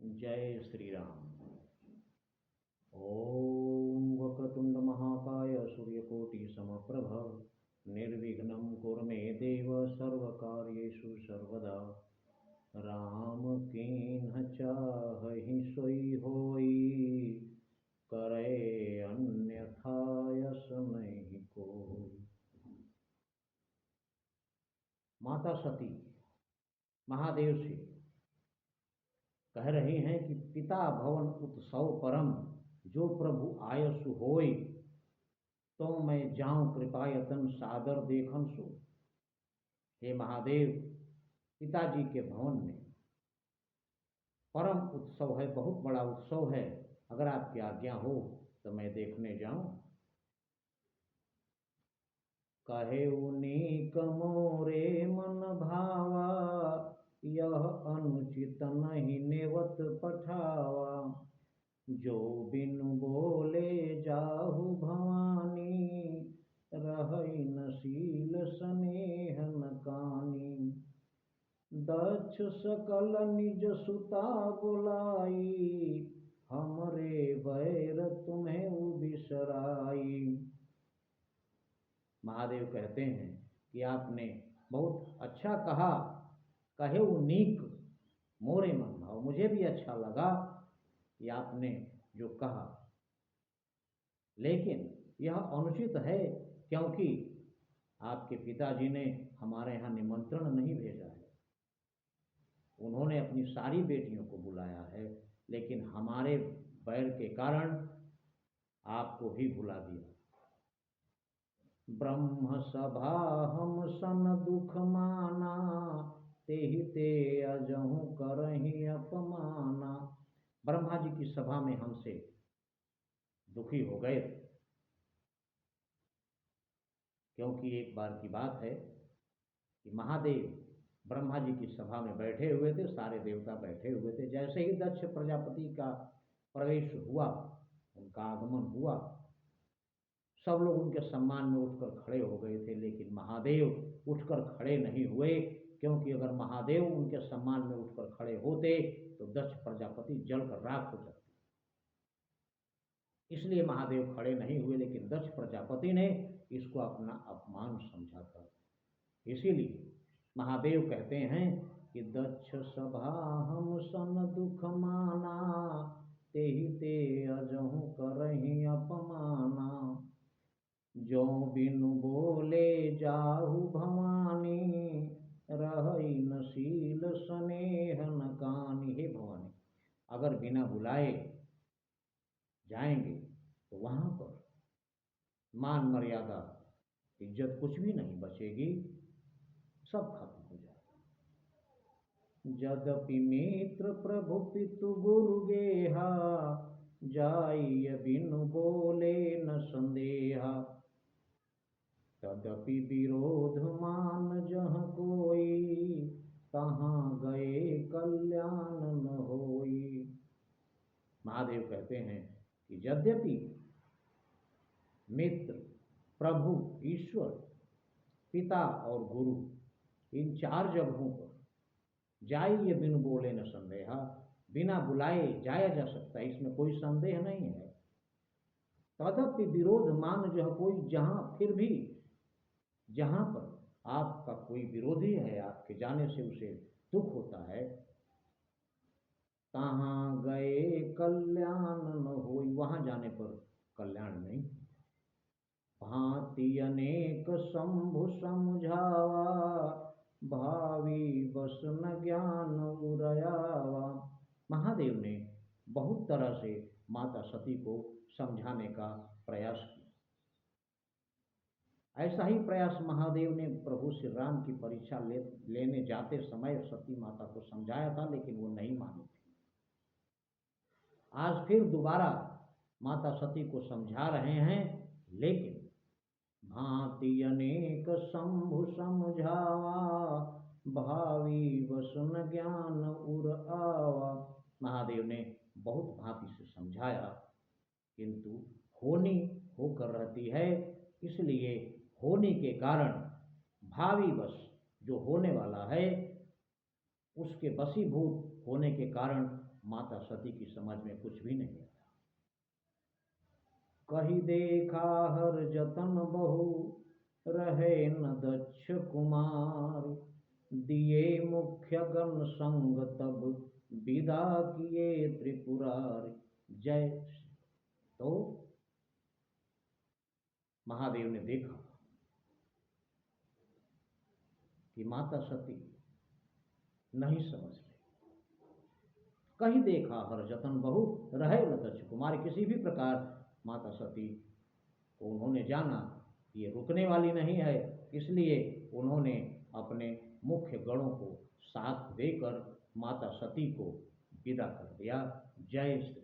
जय श्री राम। ओम वक्रतुंड महाकाय सूर्यकोटि समप्रभ निर्विघ्नं कुरु मे देव सर्वकार्येषु सर्वदा। राम कीन्ह चाहि सोई होई, करे अन्यथा यस नहीं कोई। माता सती महादेव से कह रहे हैं कि पिता भवन उत्सव परम, जो प्रभु आयसु होय, तो मैं जाऊं कृपायतन सादर देखन सो। हे महादेव, पिताजी के भवन में परम उत्सव है, बहुत बड़ा उत्सव है। अगर आपकी आज्ञा हो तो मैं देखने जाऊं। कहे उनीक मोरे मन भावा, यह अनुचित नहीं नेवत पठावा। जो बिनु बोले जाहु भवानी, रहई न शील स्नेह न कानी। दक्ष सकल निज सुता बुलाई, हमरे बैर तुम्हें बिसराई। महादेव कहते हैं कि आपने बहुत अच्छा कहा। कहे नीक मोरे मन भाव, मुझे भी अच्छा लगा कि आपने जो कहा, लेकिन यह अनुचित है क्योंकि आपके पिताजी ने हमारे यहाँ निमंत्रण नहीं भेजा है। उन्होंने अपनी सारी बेटियों को बुलाया है, लेकिन हमारे बैर के कारण आपको भी बुला दिया। ब्रह्म सभा हम सन दुख माना, तेहि ते अजहु करहि अपमाना। ब्रह्मा जी की सभा में हमसे दुखी हो गए, क्योंकि एक बार की बात है कि महादेव ब्रह्मा जी की सभा में बैठे हुए थे, सारे देवता बैठे हुए थे। जैसे ही दक्ष प्रजापति का प्रवेश हुआ, उनका आगमन हुआ, सब लोग उनके सम्मान में उठकर खड़े हो गए थे, लेकिन महादेव उठकर खड़े नहीं हुए, क्योंकि अगर महादेव उनके सम्मान में उठकर खड़े होते तो दक्ष प्रजापति जलकर राख हो जाते। इसलिए महादेव खड़े नहीं हुए, लेकिन दक्ष प्रजापति ने इसको अपना अपमान समझा था। इसीलिए महादेव कहते हैं कि दक्ष सभा हम सन दुख माना, तेहि ते अजहु करहि अपमाना। जो बिनु बोले जाहु भवानी, रहई न शील स्नेह न कानी। हे भवानी, अगर बिना बुलाए जाएंगे तो वहां पर मान मर्यादा इज्जत कुछ भी नहीं बचेगी, सब खत्म हो जाएगा। यद्यपि मित्र प्रभु पितु गुरु गेहा, जाइय बिनु बोले न संदेहा। तदपि विरोध मान जह कोई, तहाँ गए कल्याण न होई। महादेव कहते हैं कि यद्यपि मित्र, प्रभु, ईश्वर, पिता और गुरु, इन चार जगहों पर जाइए बिनु बोले न संदेहा, बिना बुलाए जाया जा सकता है, इसमें कोई संदेह नहीं है। तदपि विरोध मान जह कोई, जहां फिर भी जहां पर आपका कोई विरोधी है, आपके जाने से उसे दुख होता है, तहाँ गए कल्याण न होई, वहां जाने पर कल्याण नहीं। भांति अनेक शंभु समझावा, भावी बस न ज्ञान उरयावा। महादेव ने बहुत तरह से माता सती को समझाने का प्रयास किया। ऐसा ही प्रयास महादेव ने प्रभु श्री राम की परीक्षा लेने जाते समय सती माता को समझाया था, लेकिन वो नहीं मानी थी। आज फिर दोबारा माता सती को समझा रहे हैं, लेकिन भांति अनेक शंभु समझावा, भावी वसन ज्ञान उर आवा। महादेव ने बहुत भांति से समझाया, किंतु होनी होकर रहती है, इसलिए होने के कारण भावी वश, जो होने वाला है उसके वशीभूत होने के कारण माता सती की समझ में कुछ भी नहीं आया। कही देखा हर जतन बहु, रहे न दक्ष कुमार, दिए मुख्य गण संग तब, विदा किए त्रिपुरार। जय। तो महादेव ने देखा कि माता सती नहीं समझ रही। कहीं देखा हर जतन बहु, रहे न दक्ष कुमार, किसी भी प्रकार माता सती को उन्होंने जाना ये रुकने वाली नहीं है, इसलिए उन्होंने अपने मुख्य गणों को साथ देकर माता सती को विदा कर दिया। जय श्री